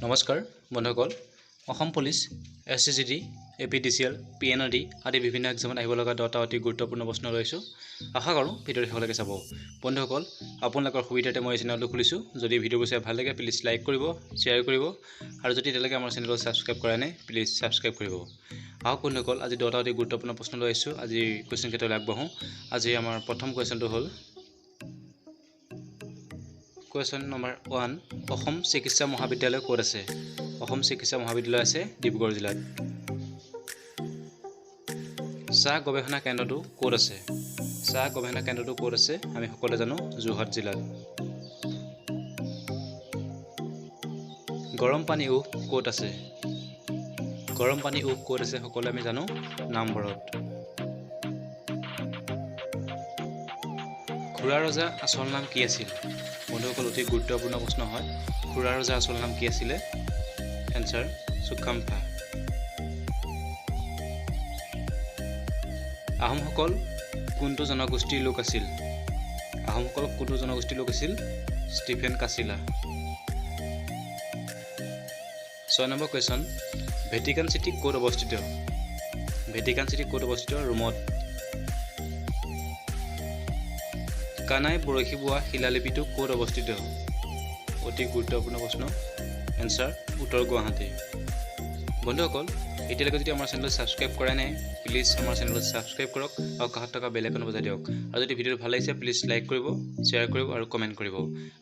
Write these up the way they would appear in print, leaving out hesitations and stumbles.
নমস্কাৰ বন্ধুসকল Assam police এছচিজিডি APDCL PND আদি বিভিন্ন এক্সামত আহিব লগা 10টা অতি গুৰুত্বপূৰ্ণ প্ৰশ্ন লৈছোঁ আশা কৰোঁ ভিডিঅ'টো শেষলৈকে চাব বন্ধুসকল আপোনালোকৰ সুবিধাতে মই চেনেলটো খুলিছোঁ যদি ভিডিঅ'বোৰ চাই ভাল লাগে প্লিজ লাইক কৰিব শ্বেয়াৰ কৰিব আৰু যদি এতিয়ালৈকে আমাৰ চেনেলটো সাবস্ক্ৰাইব কৰা নাই প্লিজ সাবস্ক্ৰাইব কৰিব আহক বন্ধুসকল আজি 10টা অতি গুৰুত্বপূৰ্ণ প্ৰশ্ন লৈ আহিছোঁ আজি কোৱেশ্চন কেইটা আগবঢ়াওঁ আজি আমাৰ প্ৰথম কোৱেশ্চনটো হ'ল Question number 1 অসম চিকিৎসা মহাবিদ্যালয় ক'ত আছে অসম চিকিৎসা মহাবিদ্যালয় আছে ডিব্ৰুগড় জিলাত চাহ গৱেষণা কেন্দ্ৰটো ক'ত আছে চাহ গৱেষণা কেন্দ্ৰটো ক'ত আছে আমি সকলোৱে জানো যোৰহাট জিলাত গৰম পানী উহ ক'ত আছে গৰম পানী উহ ক'ত আছে সকলোৱে আমি জানো নামবৰত খুৰা ৰজা আসল নাম কি আছিল বন্ধুসকল অতি গুৰুত্বপূৰ্ণ প্ৰশ্ন হয় খুৰা ৰজা আসল নাম কি আছিল এনসাৰ সুখামফা আহোমসকল কোনটো জনগোষ্ঠীৰ লোক আছিল আহোমসকল কোনটো জনগোষ্ঠীৰ লোক আছিল ষ্টিফেন কাছিলা 6 নম্বৰ কোৱেশ্চন ভেটিকান চিটি ক'ত অৱস্থিত ভেটিকান চিটি ক'ত অৱস্থিত ৰোমত কানাই বৰশী বোৱা শিলালিপিটো ক'ত অৱস্থিত অতি গুৰুত্বপূৰ্ণ প্ৰশ্ন এনসাৰ উত্তৰ গুৱাহাটী বন্ধুসকল এতিয়ালৈকে যদি আমাৰ চেনেলটো সাবস্ক্ৰাইব কৰা নাই প্লিজ আমাৰ চেনেলটো সাবস্ক্ৰাইব কৰক আৰু কাষত থকা বেল আইকন বজাই দিয়ক আৰু যদি ভিডিঅ'টো ভাল লাগিছে প্লিজ লাইক কৰিব শ্বেয়াৰ কৰিব আৰু কমেণ্ট কৰিব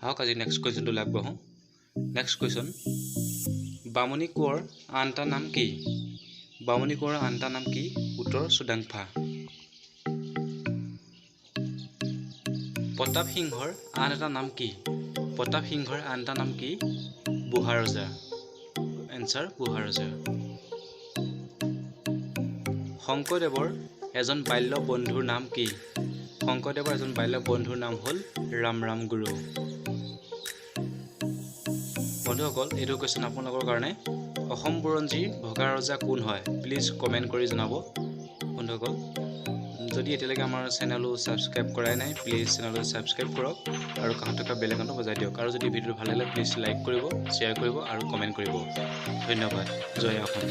আহক আজি নেক্সট কুৱেশ্চনটো আগবঢ়াওঁ নেক্সট কুৱেশ্চন বামুণী কোঁৱৰ আন এটা নাম কি বামুণী কোঁৱৰৰ আন এটা নাম কি উত্তৰ চুডাংফা প্ৰতাপ সিংহৰ আন এটা নাম কি প্ৰতাপ সিংহৰ আন এটা নাম কি বুঢ়া ৰজা এনসাৰ বুঢ়া ৰজা শংকৰদেৱৰ এজন বাল্য বন্ধুৰ নাম কি শংকৰদেৱৰ এজন বাল্য বন্ধুৰ নাম হ'ল ৰাম গুৰু বন্ধুসকল এইটো কোৱেশ্চন আপোনালোকৰ কাৰণে অসম বুৰঞ্জীৰ ভগা ৰজা কোন হয় প্লিজ কমেণ্ট কৰি জনাব বন্ধুসকল যদি এতিয়ালৈকে আমাৰ চেনেলটো সাবস্ক্ৰাইব কৰাই নাই প্লিজ চেনেলটো সাবস্ক্ৰাইব কৰক আৰু কাষত থকা বেল আইকনটো বজাই দিয়ক আৰু যদি ভিডিঅ'টো ভাল লাগিলে প্লিজ লাইক কৰিব শ্বেয়াৰ কৰিব আৰু কমেণ্ট কৰিব ধন্যবাদ জয় অসম